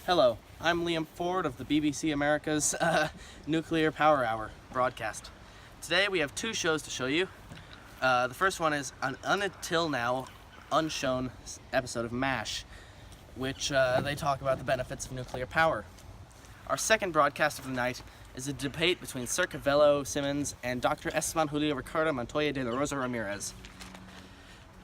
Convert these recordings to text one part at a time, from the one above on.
Hello, I'm Liam Ford of the BBC America's Nuclear Power Hour broadcast. Today we have two shows to show you. The first one is an until now unshown episode of MASH, which they talk about the benefits of nuclear power. Our second broadcast of the night is a debate between Sir Cavello Simmons and Dr. Esteban Julio Ricardo Montoya de la Rosa Ramirez.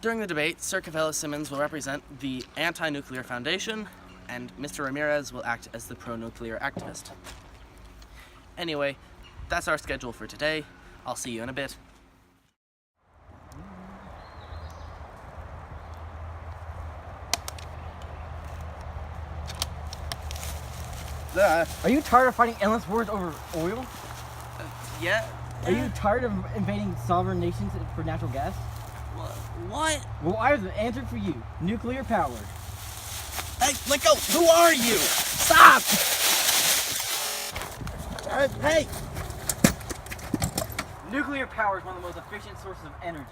During the debate, Sir Cavello Simmons will represent the Anti-Nuclear Foundation, and Mr. Ramirez will act as the pro-nuclear activist. Anyway, that's our schedule for today. I'll see you in a bit. Are you tired of fighting endless wars over oil? Yeah? Are you tired of invading sovereign nations for natural gas? What? Well, I have the answer for you. Nuclear power. Hey, let go! Who are you? Stop! Hey! Nuclear power is one of the most efficient sources of energy.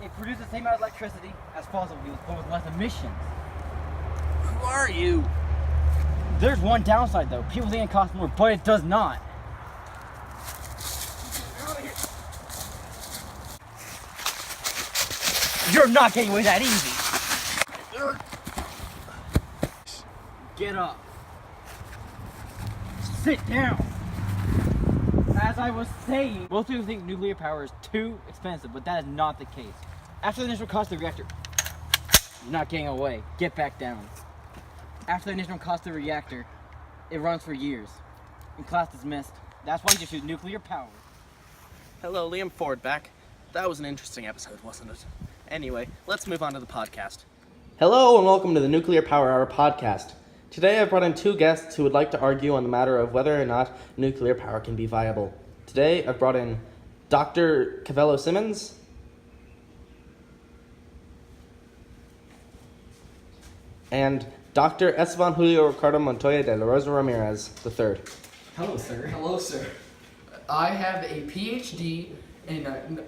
It produces the same amount of electricity as fossil fuels, but with less emissions. Who are you? There's one downside though. People think it costs more, but it does not. You're not getting away that easy. Get up. Sit down. As I was saying, most people think nuclear power is too expensive, but that is not the case. After the initial cost of the reactor, you're not getting away. Get back down. After the initial cost of the reactor, it runs for years. In class dismissed. That's why you choose nuclear power. Hello, Liam Ford back. That was an interesting episode, wasn't it? Anyway, let's move on to the podcast. Hello and welcome to the Nuclear Power Hour podcast. Today I've brought in two guests who would like to argue on the matter of whether or not nuclear power can be viable. Today I've brought in Dr. Cavello Simmons and Dr. Esteban Julio Ricardo Montoya de la Rosa Ramirez III. Hello, sir. Hello, sir. I have a PhD in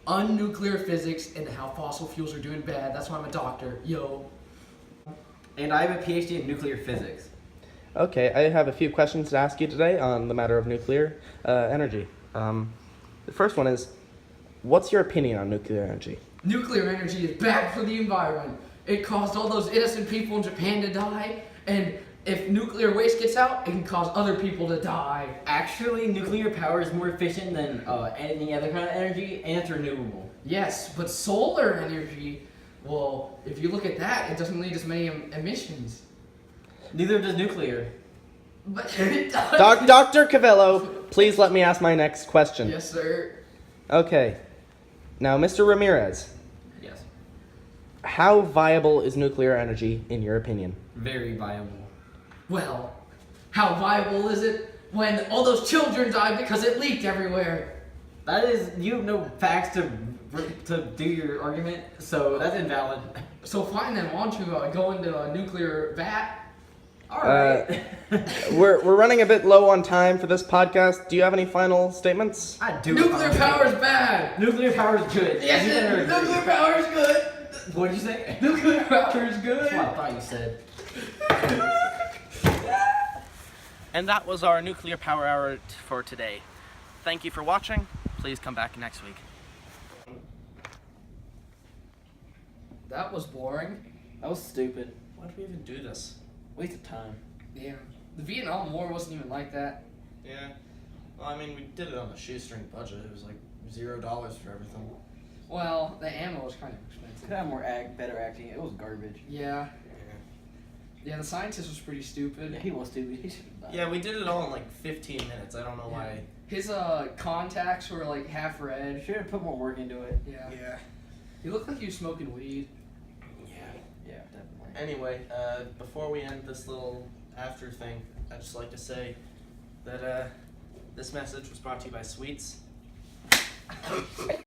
unnuclear physics and how fossil fuels are doing bad. That's why I'm a doctor. Yo. And I have a PhD in nuclear physics. Okay, I have a few questions to ask you today on the matter of nuclear energy. The first one is, what's your opinion on nuclear energy? Nuclear energy is bad for the environment. It caused all those innocent people in Japan to die, and if nuclear waste gets out, it can cause other people to die. Actually, nuclear power is more efficient than any other kind of energy, and it's renewable. Yes, but solar energy, well, if you look at that, it doesn't lead as many emissions. Neither does nuclear. But it does. Dr. Cavello, please let me ask my next question. Yes, sir. Okay. Now, Mr. Ramirez, Yes. how viable is nuclear energy in your opinion? Very viable. Well, how viable is it when all those children died because it leaked everywhere? That is, you have no facts to do your argument, so that's invalid. So fine then, why don't you go into a nuclear vat? Alright. We're running a bit low on time for this podcast. Do you have any final statements? I do. Nuclear power is bad! Nuclear power is good. Yes, You better agree. nuclear power is good! What did you say? Nuclear power is good! That's what I thought you said. And that was our nuclear power hour for today. Thank you for watching. Please come back next week. That was boring. That was stupid. Why did we even do this? Waste of time. Yeah. The Vietnam War wasn't even like that. Yeah. Well, I mean, we did it on a shoestring budget. It was like $0 for everything. Well, the ammo was kind of expensive. Could have more better acting. It was garbage. Yeah. Yeah, the scientist was pretty stupid. Yeah, he was stupid. He should have died. Yeah, we did it all in like 15 minutes. I don't know why. His contacts were like half red. Should have put more work into it. Yeah. Yeah. He looked like he was smoking weed. Yeah. Yeah, definitely. Anyway, before we end this little after thing, I'd just like to say that this message was brought to you by Sweets.